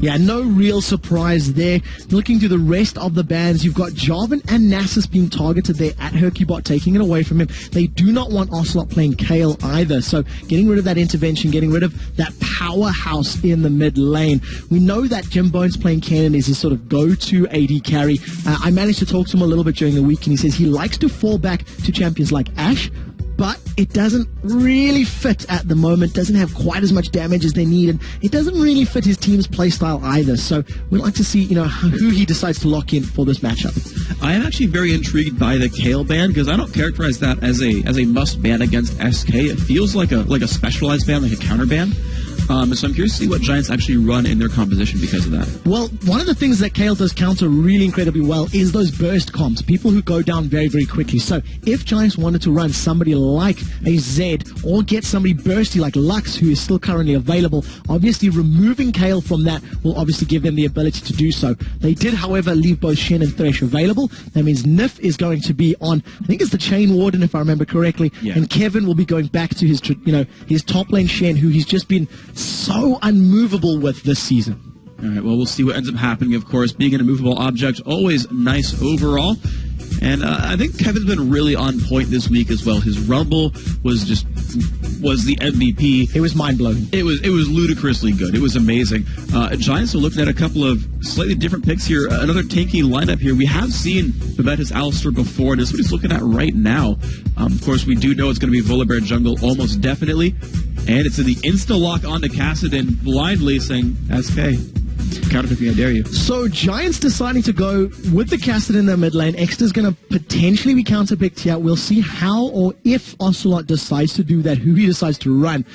Yeah, no real surprise there. Looking through the rest of the bans, you've got Jarvan and Nasus being targeted there at Hercubot, taking it away from him. They do not want Ocelot playing Kayle either, so getting rid of that intervention, getting rid of that powerhouse in the mid lane. We know that Jim Bones playing Kennen is his sort of go-to AD carry. I managed to talk to him a little bit during the week, and he says he likes to fall back to champions like Ashe, but it doesn't really fit at the moment, doesn't have quite as much damage as they need, and it doesn't really fit his team's playstyle either. So we'd like to see, who he decides to lock in for this matchup. I am actually very intrigued by the Kayle ban, because I don't characterize that as a must ban against SK. It feels like a specialized ban, like a counter ban. So I'm curious to see what Giants actually run in their composition because of that. Well, one of the things that Kayle does counter really incredibly well is those burst comps, people who go down very, very quickly. So if Giants wanted to run somebody like a Zed or get somebody bursty like Lux, who is still currently available, obviously removing Kayle from that will obviously give them the ability to do so. They did, however, leave both Shen and Thresh available. That means Nif is going to be on, I think it's the Chain Warden if I remember correctly, and Kevin will be going back to his, his top lane Shen, who he's just been so unmovable with this season. All right, well, we'll see what ends up happening, of course. Being an immovable object, always nice overall. And I think Kevin's been really on point this week as well. His Rumble was the MVP. It was mind-blowing. It was ludicrously good. It was amazing. Giants are looking at a couple of slightly different picks here. Another tanky lineup here. We have seen Babette's Alistar before, and this is what he's looking at right now. Of course, we do know it's going to be Volibear jungle almost definitely. And it's in the insta-lock onto Kassadin, blindly saying, SK. Counterpicking, I dare you. So Giants deciding to go with the Kassadin in their mid lane. Extra's going to potentially be counterpicked here. We'll see how or if Ocelot decides to do that, who he decides to run.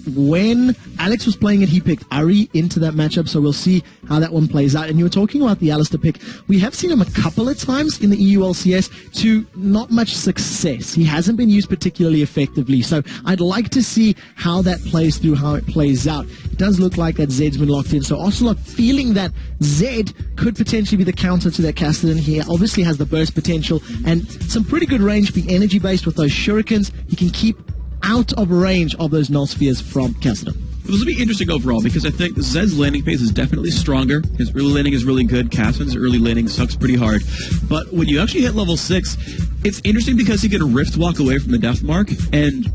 When Alex was playing it, he picked Ari into that matchup, so we'll see how that one plays out. And you were talking about the Alistar pick. We have seen him a couple of times in the EU LCS to not much success. He hasn't been used particularly effectively, so I'd like to see how that plays through, how it plays out. It does look like that Zed's been locked in, so Ocelot feeling that Zed could potentially be the counter to that Kassadin. He obviously has the burst potential and some pretty good range, being energy based with those shurikens. He can keep out of range of those null spheres from Kassadin. This will be interesting overall because I think Zed's landing phase is definitely stronger. His early landing is really good. Kassadin's early landing sucks pretty hard. But when you actually hit level 6, it's interesting because he can rift walk away from the death mark and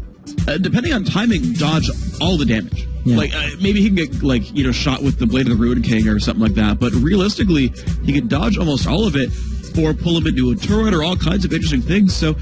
depending on timing, dodge all the damage. Yeah. Like, maybe he can get, shot with the Blade of the Ruin King or something like that, but realistically, he can dodge almost all of it or pull him into a turret or all kinds of interesting things, so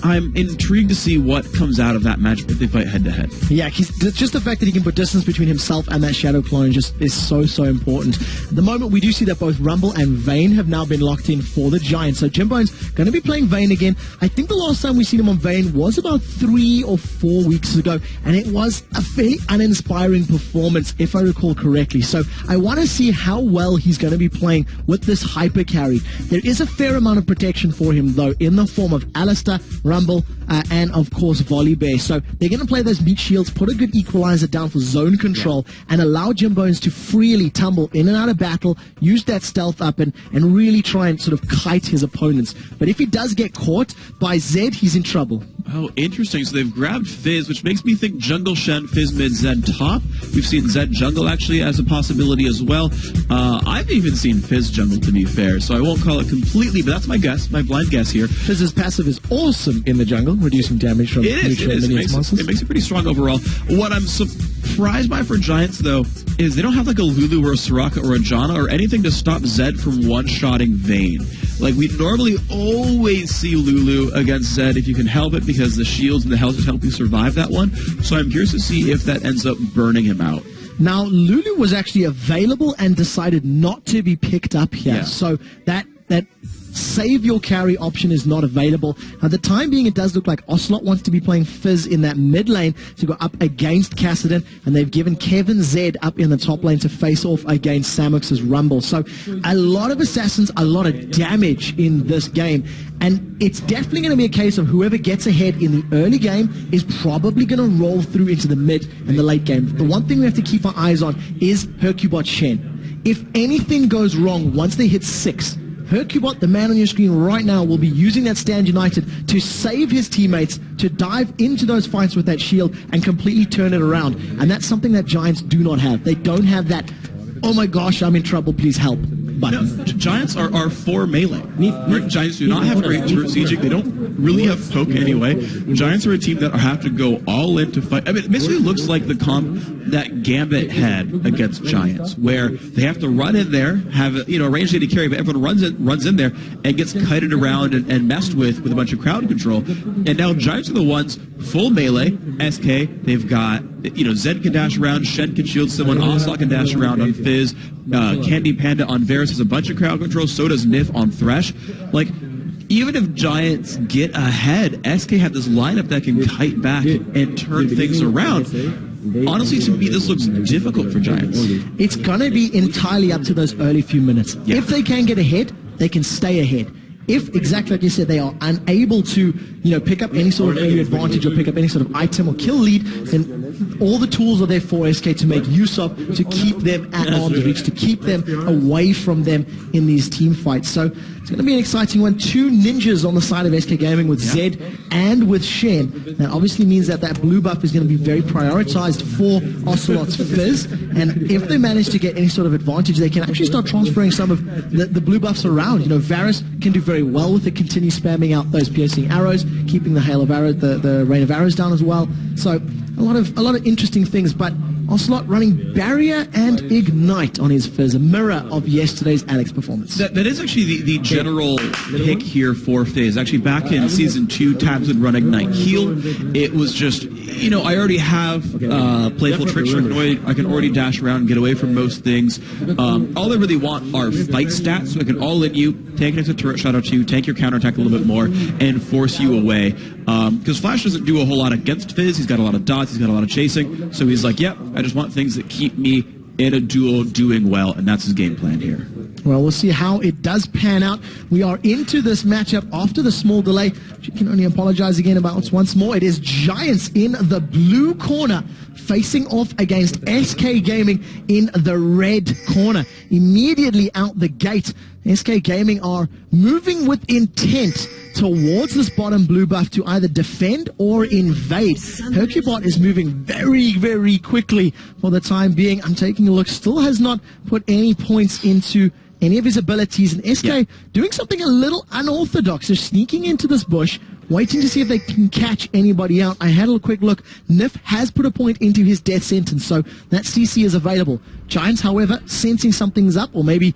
I'm intrigued to see what comes out of that matchup if they fight head-to-head. Yeah, just the fact that he can put distance between himself and that Shadow Clone just is so, so important. At the moment, we do see that both Rumble and Vayne have now been locked in for the Giants. So Jimbone's going to be playing Vayne again. I think the last time we seen him on Vayne was about 3 or 4 weeks ago, and it was a fairly uninspiring performance, if I recall correctly. So I want to see how well he's going to be playing with this hyper carry. There is a fair amount of protection for him, though, in the form of Alistar, Rumble, and of course Volibear. So they're going to play those meat shields, put a good equalizer down for zone control, and allow Jimbones to freely tumble in and out of battle, use that stealth up, and really try and sort of kite his opponents. But if he does get caught by Zed, he's in trouble. Oh, interesting. So they've grabbed Fizz, which makes me think Jungle Shen, Fizz mid, Zed top. We've seen Zed jungle actually as a possibility as well. I've even seen Fizz jungle, to be fair, so I won't call it completely, but that's my guess, my blind guess here. Fizz's passive is awesome in the jungle, reducing damage from neutral minions monsters. It makes it pretty strong overall. What I'm surprised by for Giants, though, is they don't have like a Lulu or a Soraka or a Janna or anything to stop Zed from one-shotting Vayne. Like, we normally always see Lulu against Zed if you can help it, because the shields and the health just help you survive that one. So I'm curious to see if that ends up burning him out. Now, Lulu was actually available and decided not to be picked up here. Yeah. So that save your carry option is not available. At the time being, it does look like Ocelot wants to be playing Fizz in that mid lane to go up against Kassadin, and they've given Kevin Zed up in the top lane to face off against Samux's Rumble. So a lot of assassins, a lot of damage in this game, and it's definitely going to be a case of whoever gets ahead in the early game is probably going to roll through into the mid and the late game. The one thing we have to keep our eyes on is Hercubot Shen. If anything goes wrong once they hit 6, Hercubot, the man on your screen right now, will be using that Stand United to save his teammates, to dive into those fights with that shield and completely turn it around. And that's something that Giants do not have. They don't have that oh my gosh, I'm in trouble, please help button. Giants are for melee. Right? Giants do not have great turret sieging. They don't really have poke anyway. Giants are a team that have to go all in to fight. I mean, it basically looks like the comp that Gambit had against Giants, where they have to run in there, have a ranged AD carry, but everyone runs in there and gets kited around and messed with a bunch of crowd control. And now Giants are the ones full melee. SK, they've got Zed can dash around, Shen can shield someone, Ocelot can dash around on Fizz, Candy Panda on Varus has a bunch of crowd control, so does Nif on Thresh. Like, even if Giants get ahead, SK have this lineup that can kite back and turn things around. Honestly, to me, this looks difficult for Giants. It's going to be entirely up to those early few minutes. Yeah. If they can get ahead, they can stay ahead. If, exactly like you said, they are unable to, pick up any sort of early advantage or pick up any sort of item or kill lead, then all the tools are there for SK to make use of, to keep them at arm's reach, to keep them away from them in these team fights. So it's going to be an exciting one. 2 ninjas on the side of SK Gaming with Zed and with Shen. That obviously means that blue buff is going to be very prioritized for Ocelot's Fizz. And if they manage to get any sort of advantage, they can actually start transferring some of the blue buffs around. Varus can do very well with it, continue spamming out those piercing arrows, keeping the hail of arrows, the rain of arrows down as well. So a lot of interesting things, but Ocelot running Barrier and Ignite on his Fizz, a mirror of yesterday's Alex performance. That is actually the general pick here for Fizz. Actually, back in Season 2, Tabs would run Ignite Heal. It was just, I already have Playful Tricks, so I can already dash around and get away from most things. All I really want are fight stats, so I can all-in you, take an extra turret shot or two, take your counterattack a little bit more, and force you away. Because Flash doesn't do a whole lot against Fizz. He's got a lot of dots, he's got a lot of chasing, so he's like, yep, I just want things that keep me in a duel doing well, and that's his game plan here. Well, we'll see how it does pan out. We are into this matchup after the small delay. You can only apologize again about once more. It is Giants in the blue corner facing off against SK Gaming in the red corner. Immediately out the gate, SK Gaming are moving with intent towards this bottom blue buff to either defend or invade. Hercubot is moving very, very quickly for the time being. I'm taking a look, still has not put any points into any of his abilities, and SK doing something a little unorthodox. They're sneaking into this bush, waiting to see if they can catch anybody out. I had a quick look. Nif has put a point into his death sentence, so that CC is available. Giants, however, sensing something's up, or maybe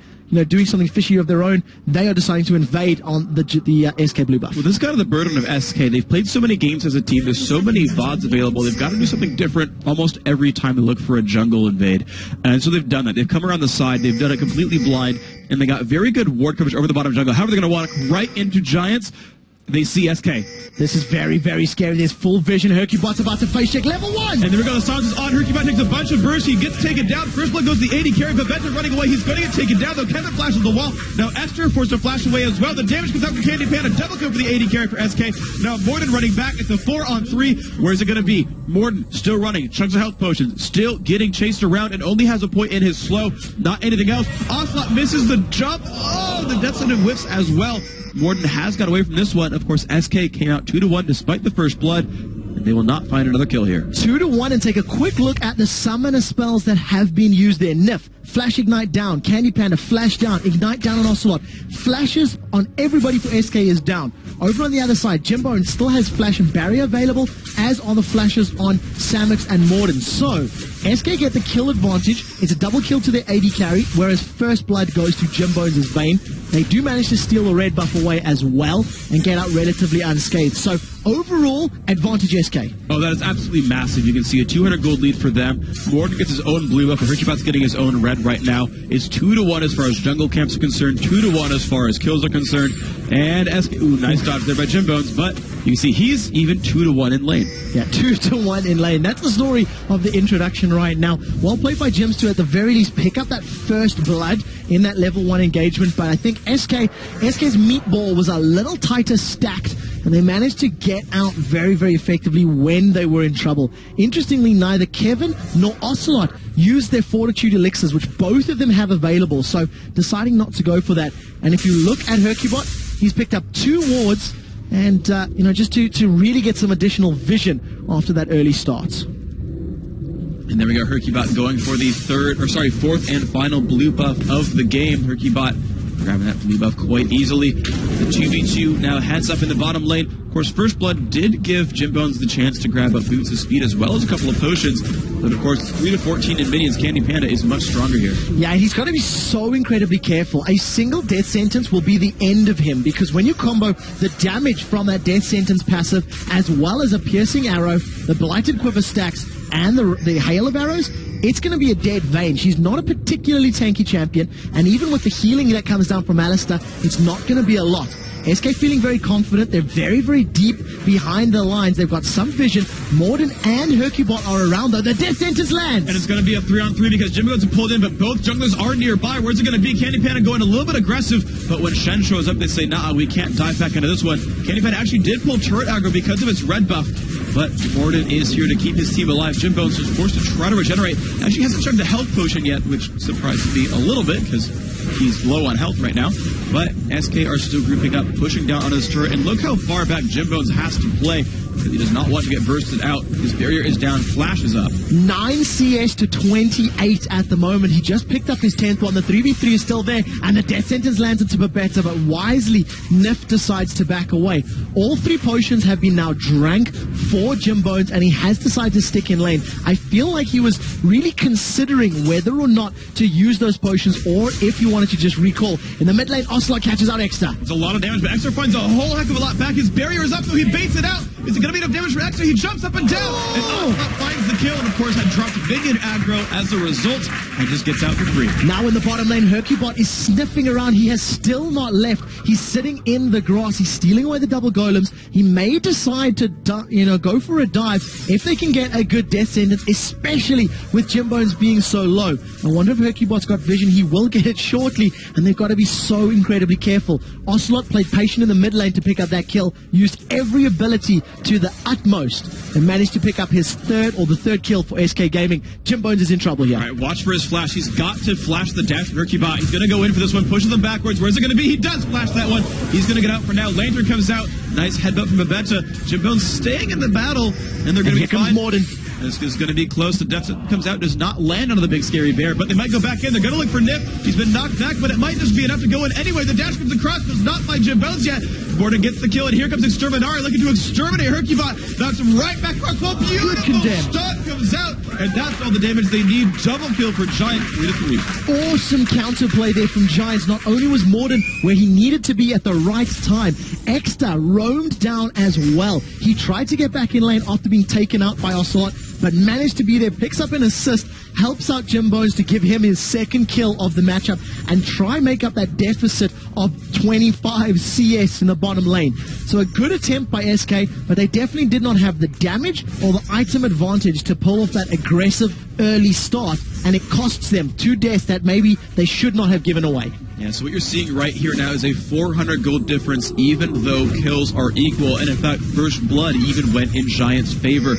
doing something fishy of their own, they are deciding to invade on the SK blue buff. Well, this is kind of the burden of SK. They've played so many games as a team. There's so many VODs available. They've got to do something different almost every time they look for a jungle invade. And so they've done that. They've come around the side. They've done it completely blind. And they got very good ward coverage over the bottom jungle. However, they're going to walk right into Giants. They see SK. This is very, very scary. There's full vision. Hercubot's about to face check level 1. And there we go. The silence is on. Hercubot takes a bunch of bursts. He gets taken down. First blood goes to the AD carry. Viventa running away. He's going to get taken down, though. Kevin flashes the wall. Now Esther forced to flash away as well. The damage comes out from Candy Panda. Double kill for the AD carry for SK. Now Morden running back. It's a 4-on-3. Where's it going to be? Morden still running. Chunks of health potions. Still getting chased around and only has a point in his slow. Not anything else. Ocelot misses the jump. Oh, the death sentence whiffs as well. Morden has got away from this one. Of course, SK came out 2-1 despite the first blood, and they will not find another kill here. 2-1, and take a quick look at the summoner spells that have been used there. Nif, Flash Ignite down. Candy Panda, Flash down. Ignite down on Ocelot. Flashes on everybody for SK is down. Over on the other side, Jimbo still has Flash and Barrier available, as are the flashes on Samux and Morden. So, SK get the kill advantage. It's a double kill to their AD carry, whereas first blood goes to Jimbo's Vayne. They do manage to steal the red buff away as well and get out relatively unscathed. So, overall, advantage SK. Oh, that is absolutely massive. You can see a 200 gold lead for them. Morden gets his own blue buff, and Hercubot's getting his own red right now. It's 2-1 as far as jungle camps are concerned, 2-1 as far as kills are concerned. And SK, ooh, nice dodge there by Jimbones, but you can see he's even 2-1 in lane. Yeah, 2-1 in lane. That's the story of the introduction right now. Well played by Jims to at the very least pick up that first blood in that level 1 engagement, but I think SK's meatball was a little tighter stacked, and they managed to get out very, very effectively when they were in trouble. Interestingly, neither Kevin nor Ocelot used their Fortitude elixirs, which both of them have available, so deciding not to go for that. And if you look at Hercubot, he's picked up 2 wards, and just to really get some additional vision after that early start. And there we go, Hercubot going for the fourth and final blue buff of the game. Hercubot grabbing that blue buff quite easily. The 2v2 now heads up in the bottom lane. Of course, First Blood did give Jim Bones the chance to grab up Boots of Speed as well as a couple of potions. But of course, 3 to 14 in minions, Candy Panda is much stronger here. Yeah, he's got to be so incredibly careful. A single death sentence will be the end of him, because when you combo the damage from that death sentence passive as well as a piercing arrow, the blighted quiver stacks, and the hail of arrows, it's going to be a dead Vayne. She's not a particularly tanky champion, and even with the healing that comes down from Alistair, it's not going to be a lot. SK feeling very confident. They're very, very deep behind the lines. They've got some vision. Morden and Hercubot are around, though. The death sentence lands! And it's going to be a 3-on-3 because Jim Bones are pulled in, but both junglers are nearby. Where's it going to be? Candy Panda going a little bit aggressive, but when Shen shows up, they say, nah, we can't dive back into this one. Candy Panda actually did pull turret aggro because of its red buff, but Morden is here to keep his team alive. Jim Bones is forced to try to regenerate. Actually hasn't chugged a health potion yet, which surprises me a little bit because he's low on health right now. But SK are still grouping up, pushing down onto this turret, and look how far back Jim Bones has to play because he does not want to get bursted out. His barrier is down, Flash is up. 9 CS to 28 at the moment. He just picked up his 10th one. The 3v3 is still there, and the death sentence lands into Babetta, but wisely, Nif decides to back away. All 3 potions have been now drank for Jim Bones, and he has decided to stick in lane. I feel like he was really considering whether or not to use those potions, or if he wanted to just recall. In the mid lane, Ocelot catches out Extra. It's a lot of damage, but Extra finds a whole heck of a lot back. His barrier is up, so he baits it out. Is it going to be enough damage for Extra? He jumps up and down, and Ocelot finds the kill, and of course had dropped minion aggro as a result, and just gets out for free. Now in the bottom lane, Hercubot is sniffing around. He has still not left. He's sitting in the grass. He's stealing away the double golems. He may decide to, go for a dive if they can get a good death sentence, especially with Jim Bones being so low. I wonder if Hercubot's got vision. He will get it shortly, and they've got to be so incredibly careful. Ocelot played patient in the mid lane to pick up that kill, used every ability to the utmost, and managed to pick up his third kill for SK Gaming. Jim Bones is in trouble here. All right, watch for his flash. He's got to flash the dash from Hercubot. He's going to go in for this one, pushes them backwards. Where's it going to be? He does flash that one. He's going to get out for now. Lantern comes out. Nice headbutt from Babetta. Jim Bones staying in the battle, and they're going to be fine. Morden. This is going to be close. The death that comes out does not land onto the big scary bear, but they might go back in. They're going to look for Nip. He's been knocked back, but it might just be enough to go in anyway. The dash comes across, does not find Jim Bones yet. Morden gets the kill, and here comes Exterminari looking to exterminate Hercubot. Knocks him right back across. Well, beautiful shot comes out, and that's all the damage they need. Double kill for Giant, 3-3. Awesome counterplay there from Giants. Not only was Morden where he needed to be at the right time, Exta roamed down as well. He tried to get back in lane after being taken out by Ocelot, but managed to be there, picks up an assist, helps out Jim Bones to give him his second kill of the matchup and try make up that deficit of 25 CS in the bottom lane. So a good attempt by SK, but they definitely did not have the damage or the item advantage to pull off that aggressive early start, and it costs them 2 deaths that maybe they should not have given away. Yeah, so what you're seeing right here now is a 400 gold difference, even though kills are equal, and in fact, First Blood even went in Giant's favor.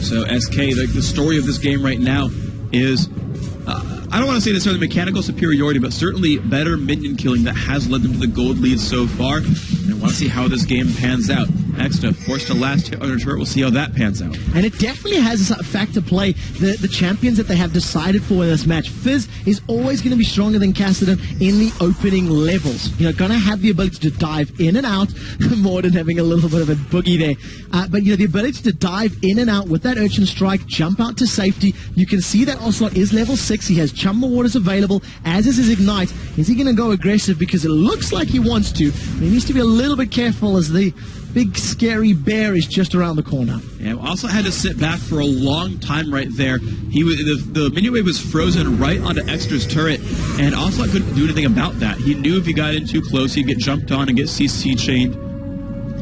So SK, the story of this game right now is, I don't want to say necessarily mechanical superiority, but certainly better minion killing that has led them to the gold lead so far. And I want to see how this game pans out. Extra forced to last hit on a turret. We'll see how that pans out. And it definitely has a factor play. The champions that they have decided for in this match. Fizz is always going to be stronger than Cassidy in the opening levels. Going to have the ability to dive in and out. Morden having a little bit of a boogie there. But the ability to dive in and out with that Urchin Strike, jump out to safety. You can see that Ocelot is level 6. He has Chum the Waters available, as is his Ignite. Is he going to go aggressive? Because it looks like he wants to. But he needs to be a little bit careful as the big scary bear is just around the corner. Yeah, also had to sit back for a long time right there. The minion wave was frozen right onto Extra's turret, and Ocelot couldn't do anything about that. He knew if he got in too close, he'd get jumped on and get CC chained.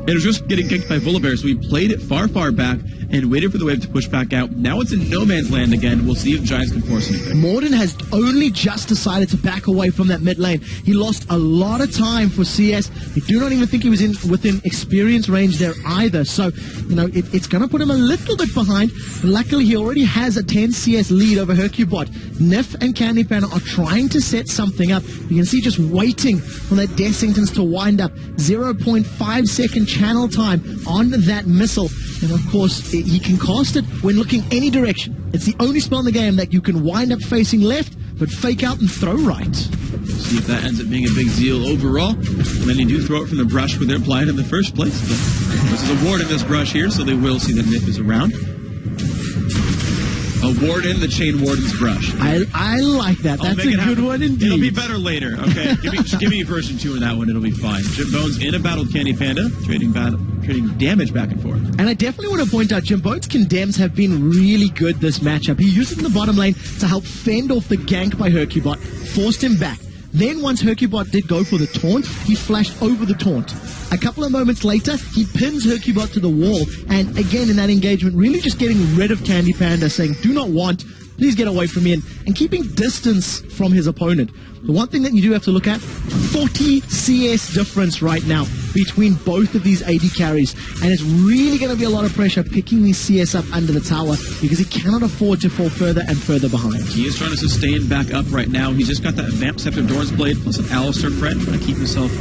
It was just getting kicked by Volibear, so he played it far, far back and waited for the wave to push back out. Now it's in no man's land again. We'll see if Giants can force anything. Morden has only just decided to back away from that mid lane. He lost a lot of time for CS. I do not even think he was within experience range there either. So, it's going to put him a little bit behind. Luckily, he already has a 10 CS lead over Hercubot. Nif and Candy Panda are trying to set something up. You can see just waiting for that death sentence to wind up. 0.5 second channel time on that missile. And of course, he can cast it when looking any direction. It's the only spell in the game that you can wind up facing left, but fake out and throw right. See if that ends up being a big deal overall. And then you do throw it from the brush where they're applied in the first place. But this is a ward in this brush here, so they will see that Nip is around. A ward in the Chain Warden's brush. I like that. That's a good one indeed. It'll be better later. Okay, give me version 2 in that one. It'll be fine. Jim Bones in a battle with Candy Panda, trading damage back and forth. And I definitely want to point out, Jim Bones' Condemns have been really good this matchup. He used it in the bottom lane to help fend off the gank by Hercubot, forced him back. Then once Hercubot did go for the taunt, he flashed over the taunt. A couple of moments later, he pins Hercubot to the wall, and again in that engagement, really just getting rid of Candy Panda, saying, do not want, please get away from me, and keeping distance from his opponent. The one thing that you do have to look at, 40 CS difference right now between both of these AD carries, and it's really going to be a lot of pressure picking these CS up under the tower because he cannot afford to fall further and further behind. He is trying to sustain back up right now. He's just got that Vamp Scepter Doran's Blade plus an Alistair friend, trying to keep himself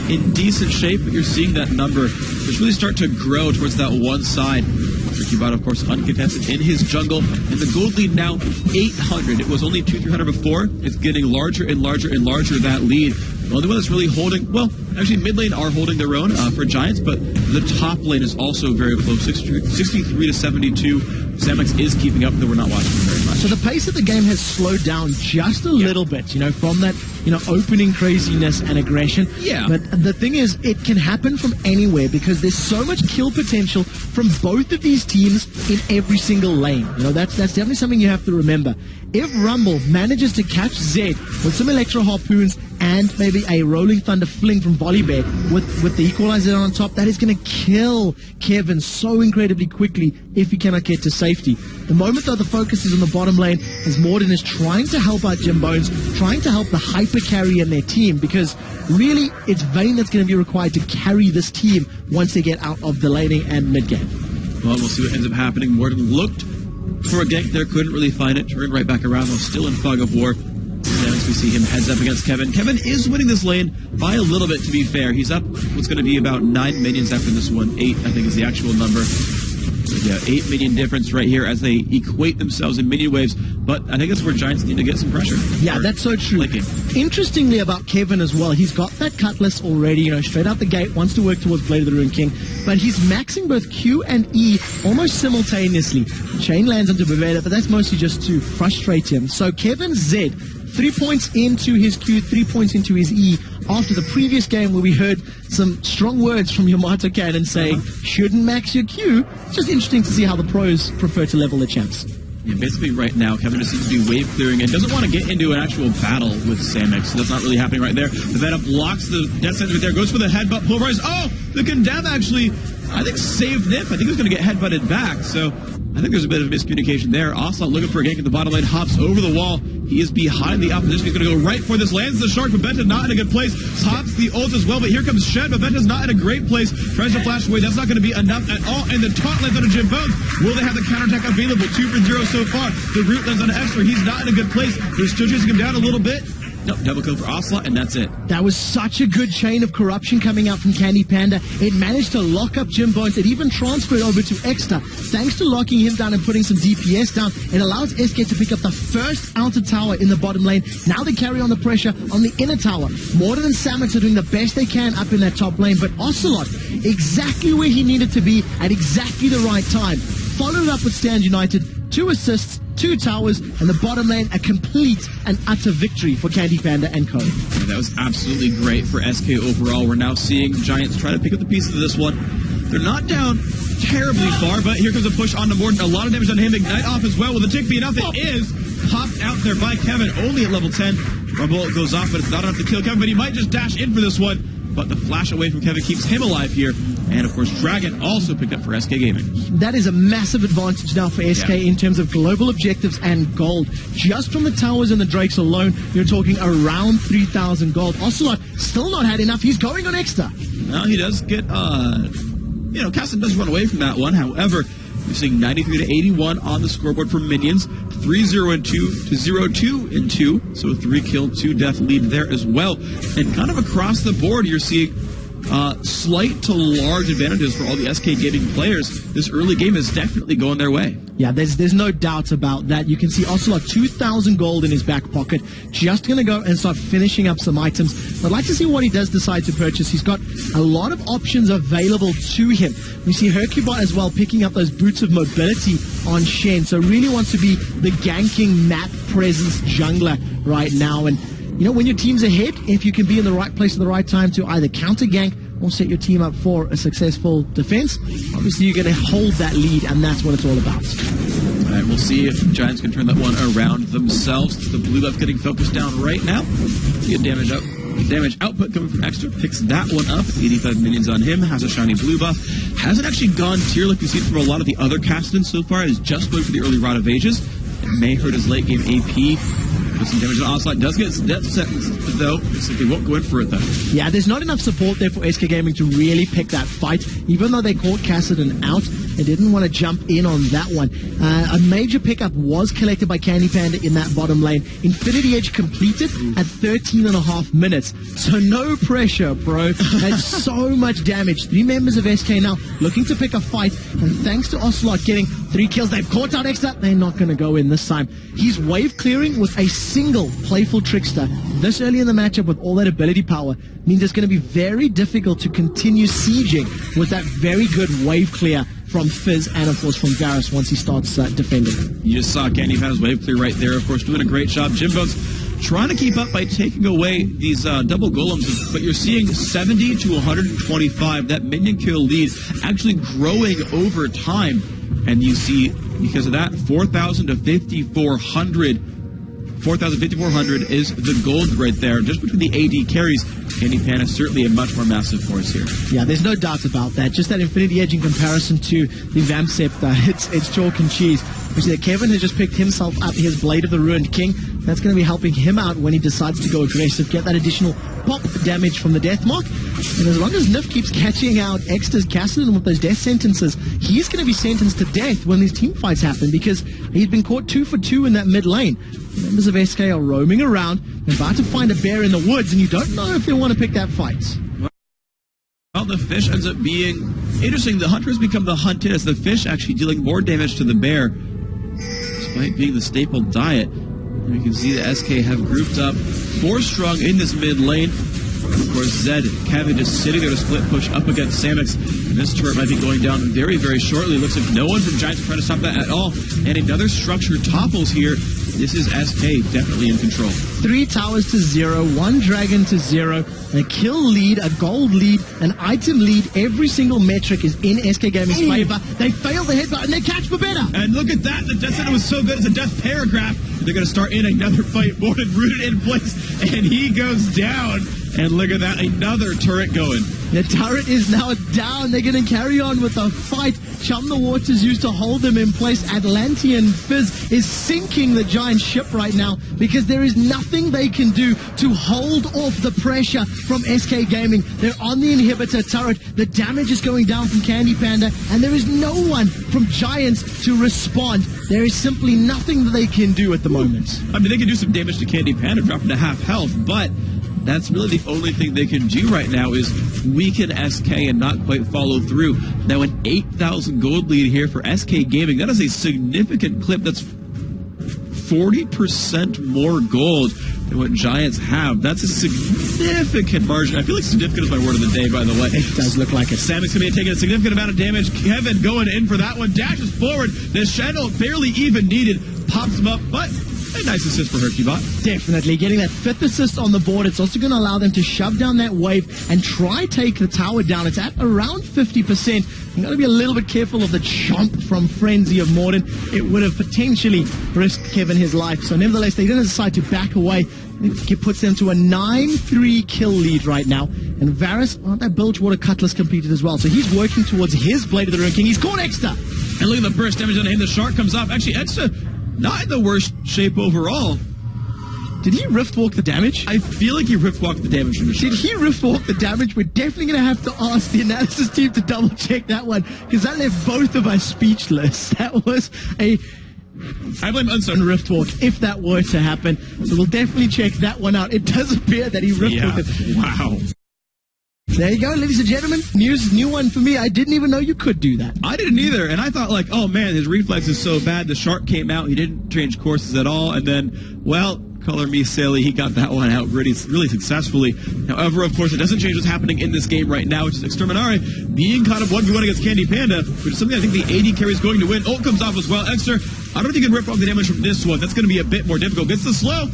in decent shape, but you're seeing that number just really start to grow towards that one side. Hercubot, of course, uncontested in his jungle, and the gold lead now 800. It was only 200-300 before. It's getting larger and larger and larger, that lead. The only one that's really holding, well, actually mid lane are holding their own for Giants, but the top lane is also very close, 63 to 72. Samex is keeping up, though we're not watching very much. So the pace of the game has slowed down just a little bit, from that, opening craziness and aggression. Yeah. But the thing is, it can happen from anywhere because there's so much kill potential from both of these teams in every single lane. That's definitely something you have to remember. If Rumble manages to catch Zed with some Electro Harpoons and maybe a Rolling Thunder Fling from Volleybag with the Equalizer on top, that is going to kill Kevin so incredibly quickly if he cannot get to safety. The moment, though, the focus is on the bottom lane, as Morden is trying to help out Jim Bones, trying to help the hyper carry in their team, because really it's Vayne that's going to be required to carry this team once they get out of the laning and mid game. Well, we'll see what ends up happening. Morden looked for a gank there, couldn't really find it, turned right back around, though still in fog of war. Next we see him heads up against Kevin. Kevin is winning this lane by a little bit, to be fair. He's up what's going to be about 9 minions after this one. 8, I think, is the actual number. So yeah, 8 minion difference right here as they equate themselves in minion waves. But I think that's where Giants need to get some pressure. Yeah, that's so true. Interestingly about Kevin as well, he's got that cutlass already, straight out the gate, wants to work towards Blade of the Ruined King, but he's maxing both Q and E almost simultaneously. Chain lands onto Baveda, but that's mostly just to frustrate him. So Kevin Z, 3 points into his Q, 3 points into his E, after the previous game where we heard some strong words from Yamato Cannon saying, shouldn't max your Q. It's just interesting to see how the pros prefer to level the champs. Yeah, basically right now, Kevin just seems to be wave clearing and doesn't want to get into an actual battle with Samex, so that's not really happening right there. Baveda blocks the death sentence right there, goes for the headbutt, pulverize. Oh, the Condemn actually, I think, saved Nip. I think he was going to get headbutted back, so I think there's a bit of miscommunication there. Ocelot looking for a gank at the bottom lane, hops over the wall. He is behind the opposition. He's going to go right for this. Lands the shark. Babetta not in a good place. Hops the ult as well, but here comes Shed. Babetta's not in a great place. Tries to flash away. That's not going to be enough at all. And the taunt lands on a Jim Bones. Will they have the counterattack available? 2 for 0 so far. The root lands on an Extra. He's not in a good place. They're still chasing him down a little bit. Nope, double kill for Ocelot, and that's it. That was such a good chain of corruption coming out from Candy Panda. It managed to lock up Jim Bones. It even transferred over to Extra. Thanks to locking him down and putting some DPS down, it allows SK to pick up the first outer tower in the bottom lane. Now they carry on the pressure on the inner tower. Morden and Samex are doing the best they can up in that top lane, but Ocelot, exactly where he needed to be at exactly the right time. Followed up with Stand United, 2 assists, 2 towers, and the bottom lane a complete and utter victory for Candy Panda and co. Yeah, that was absolutely great for SK overall. We're now seeing Giants try to pick up the pieces of this one. They're not down terribly far, but here comes a push on the Morden. A lot of damage on him. Ignite off as well. Will the tick be enough? It is. Popped out there by Kevin, only at level 10. One bullet goes off, but it's not enough to kill Kevin, but he might just dash in for this one. But the flash away from Kevin keeps him alive here. And, of course, Dragon also picked up for SK Gaming. That is a massive advantage now for SK in terms of global objectives and gold. Just from the towers and the Drakes alone, you're talking around 3,000 gold. Ocelot still not had enough. He's going on Extra. Now he does get, Casson does run away from that one. However, you're seeing 93 to 81 on the scoreboard for minions. 3-0 and 2 to 0-2 and 2. So 3 kill, 2 death lead there as well. And kind of across the board, you're seeing slight to large advantages for all the SK Gaming players. This early game is definitely going their way. Yeah, there's no doubt about that. You can see Ocelot 2,000 gold in his back pocket, just going to go and start finishing up some items. I'd like to see what he does decide to purchase. He's got a lot of options available to him. We see Hercubot as well picking up those boots of mobility on Shen, so really wants to be the ganking map presence jungler right now. And you know, when your team's ahead, if you can be in the right place at the right time to either counter gank or set your team up for a successful defense, obviously you're going to hold that lead, and that's what it's all about. All right, we'll see if Giants can turn that one around themselves. The blue buff getting focused down right now. Get damage output coming from Extra. Picks that one up. 85 minions on him. Has a shiny blue buff. Hasn't actually gone tier like we've seen from a lot of the other castins so far. Is just going for the early Rod of Ages. It may hurt his late game AP. Put some damage on Ocelot. Does get death sentence, though. Looks like they won't go in for it, though. Yeah, there's not enough support there for SK Gaming to really pick that fight. Even though they caught Kassadin out, they didn't want to jump in on that one. A major pickup was collected by Candy Panda in that bottom lane. Infinity Edge completed at 13.5 minutes. So no pressure, bro. That's so much damage. 3 members of SK now looking to pick a fight. And thanks to Ocelot getting 3 kills, they've caught out Extra. They're not going to go in this time. He's wave clearing with a single playful trickster. This early in the matchup with all that ability power means it's going to be very difficult to continue sieging with that very good wave clear from Fizz and, of course, from Varus once he starts defending. You just saw Candy Panda's wave clear right there, of course, doing a great job. Jimbo's trying to keep up by taking away these double golems, but you're seeing 70 to 125, that minion kill lead actually growing over time. And you see, because of that, 4,000 to 5,400. 4,400 is the gold right there. Just between the AD carries, Candy Panda is certainly a much more massive force here. Yeah, there's no doubt about that. Just that Infinity Edge in comparison to the Vamp Scepter, it's chalk and cheese. We see that Kevin has just picked himself up his Blade of the Ruined King. That's going to be helping him out when he decides to go aggressive, get that additional pop damage from the Death Mark. And as long as Nif keeps catching out Extra's Kassadin with those death sentences, he's going to be sentenced to death when these team fights happen, because he's been caught 2 for 2 in that mid lane. Members of SK are roaming around, about to find a bear in the woods, and you don't know if they want to pick that fight. Well, the fish ends up being interesting. The hunter has become the hunted, as the fish actually dealing more damage to the bear, despite being the staple diet. And you can see the SK have grouped up 4 strong in this mid lane. Of course, Zed, Kevin just sitting there to split push up against Samix. And this turret might be going down very, very shortly. Looks like no one from Giants trying to stop that at all. And another structure topples here. This is SK definitely in control. 3 towers to 0, 1 dragon to 0, a kill lead, a gold lead, an item lead. Every single metric is in SK Gaming's favor. They fail the headbutt and they catch for better. And look at that. The death center was so good. It's a death paragraph. They're going to start in another fight. Morden rooted in place, and he goes down. And look at that, another turret going. The turret is now down. They're going to carry on with the fight. Chum the Waters used to hold them in place. Atlantean Fizz is sinking the giant ship right now, because there is nothing they can do to hold off the pressure from SK Gaming. They're on the inhibitor turret. The damage is going down from Candy Panda, and there is no one from Giants to respond. There is simply nothing that they can do at the moment. I mean, they can do some damage to Candy Panda, dropping to half health, but that's really the only thing they can do right now is weaken SK and not quite follow through. Now an 8,000 gold lead here for SK Gaming. That is a significant clip. That's 40% more gold than what Giants have. That's a significant margin. I feel like significant is my word of the day, by the way. It does look like it. Samix going to be taking a significant amount of damage. Kevin going in for that one. Dashes forward. The shadow barely even needed. Pops him up, but a nice assist for Hercubot. Definitely. Getting that 5th assist on the board. It's also going to allow them to shove down that wave and try take the tower down. It's at around 50%. You've got to be a little bit careful of the chomp from Frenzy of Morden. It would have potentially risked Kevin his life. So nevertheless, they didn't decide to back away. It puts them to a 9-3 kill lead right now. And Varus, that Bilgewater Cutlass completed as well. So he's working towards his Blade of the Ruined King. He's caught Extra. And look at the burst damage on him. The shark comes off. Actually, Extra not in the worst shape overall. Did he rift walk the damage? I feel like he rift walked the damage from the shark. Did he rift walk the damage? We're definitely going to have to ask the analysis team to double check that one, because that left both of us speechless. That was a... I blame Uncertain rift walk if that were to happen. So we'll definitely check that one out. It does appear that he rift walked it. Wow. There you go, ladies and gentlemen. New one for me. I didn't even know you could do that. I didn't either, and I thought like, oh man, his reflex is so bad. The shark came out, he didn't change courses at all, and then, well, color me silly, he got that one out really successfully. However, of course, it doesn't change what's happening in this game right now, which is Exterminare being kind of 1v1 against Candy Panda, which is something I think the AD carry is going to win. Ult comes off as well. Exter, I don't think you can rip off the damage from this one. That's going to be a bit more difficult. Gets the slow.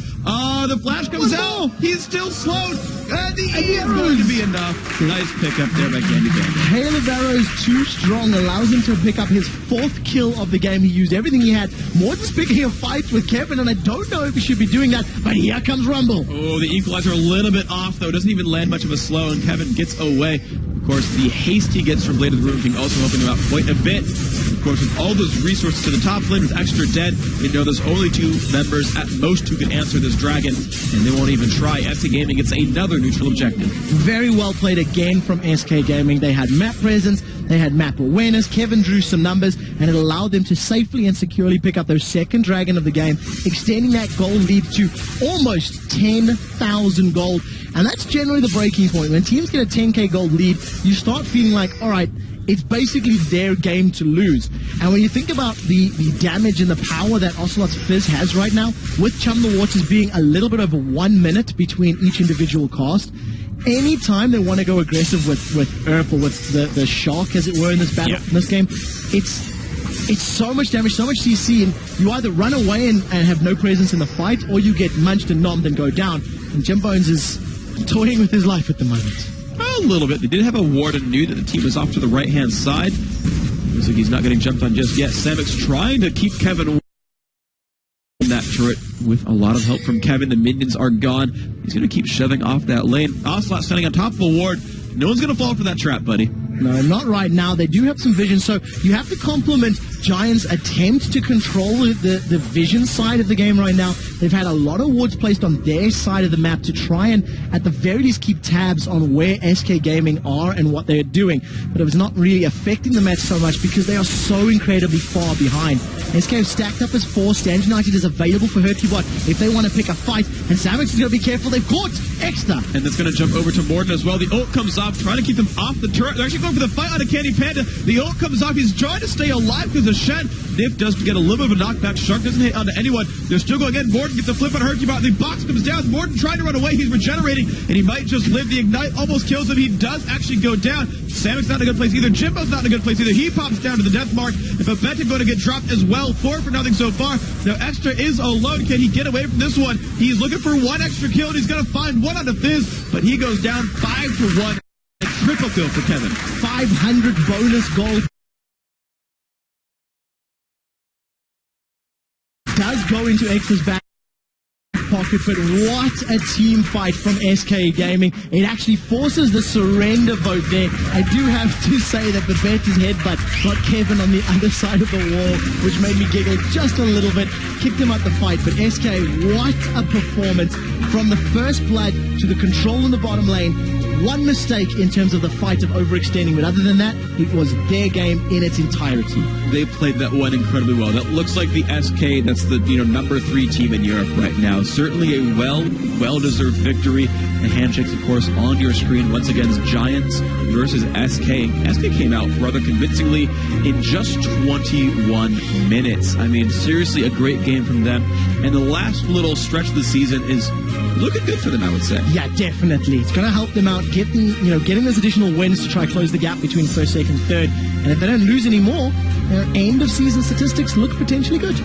The flash comes out. He's still slowed. And the E is going to be enough. Nice pickup there by Candy Panda. Hail of Arrows too strong, allows him to pick up his 4th kill of the game. He used everything he had. Morton's picking a fight with Kevin, and I don't know if he should be doing that, but here comes Rumble. Oh, the equalizer a little bit off, though. Doesn't even land much of a slow, and Kevin gets away. Of course, the haste he gets from Blade of the Ruined King also helping him out quite a bit. Of course, with all those resources to the top lane with Extra dead, you know there's only 2 members at most who can answer this dragon, and they won't even try. SK Gaming gets another neutral objective. Very well played again from SK Gaming. They had map presence, they had map awareness. Kevin drew some numbers, and it allowed them to safely and securely pick up their 2nd dragon of the game, extending that gold lead to almost 10,000 gold. And that's generally the breaking point. When teams get a 10k gold lead, you start feeling like, all right, it's basically their game to lose. And when you think about the damage and the power that Ocelot's Fizz has right now, with Chum the Waters being a little bit over 1 minute between each individual cast, anytime they want to go aggressive with Earth or with the Shark, as it were, in this battle, in this game, it's so much damage, so much CC, and you either run away and have no presence in the fight, or you get munched and nommed and go down. And Jim Bones is toying with his life at the moment. A little bit. They did have a ward and knew that the team was off to the right-hand side. Looks like he's not getting jumped on just yet. Samix trying to keep Kevin away from that turret with a lot of help from Kevin. The minions are gone. He's going to keep shoving off that lane. Ocelot standing on top of a ward. No one's going to fall for that trap, buddy. No, not right now. They do have some vision, so you have to compliment Giant's attempt to control the vision side of the game right now. They've had a lot of wards placed on their side of the map to try and, at the very least, keep tabs on where SK Gaming are and what they're doing. But it was not really affecting the match so much because they are so incredibly far behind. SK have stacked up as 4. Stand United is available for Hercubot if they want to pick a fight. And Samix is going to be careful. They've caught Extra. And that's going to jump over to Morton as well. The ult comes off, trying to keep them off the turret. They're actually going for the fight on a Candy Panda. The ult comes off. He's trying to stay alive because of Shen. Nif does get a little bit of a knockback. Shark doesn't hit onto anyone. They're still going in. Morton gets a flip on Hercubot. The box comes down. Morton trying to run away. He's regenerating, and he might just live. The Ignite almost kills him. He does actually go down. Samix not in a good place either. Jimbo's not in a good place either. He pops down to the death mark. If a bet is going to get dropped as well. 4 for nothing so far. Now Extra is alone. Can he get away from this one? He's looking for 1 extra kill, and he's going to find 1 on the Fizz, but he goes down 5 for 1. A triple kill for Kevin. 500 bonus gold. Does go into Extra's back pocket, but what a team fight from SK Gaming. It actually forces the surrender vote there. I do have to say that the bet is headbutt got Kevin on the other side of the wall, which made me giggle just a little bit, kicked him out the fight. But SK, what a performance from the first blood to the control in the bottom lane. 1 mistake in terms of the fight of overextending, but other than that, it was their game in its entirety. They played that one incredibly well. That looks like the SK, that's the number 3 team in Europe right now. Certainly a well-deserved victory. The handshakes, of course, on your screen. Once again, Giants versus SK. SK came out rather convincingly in just 21 minutes. I mean, seriously, a great game from them. And the last little stretch of the season is looking good for them, I would say. Yeah, definitely. It's going to help them out, getting those additional wins to try to close the gap between first, second, third. And if they don't lose any more, their end of season statistics look potentially good.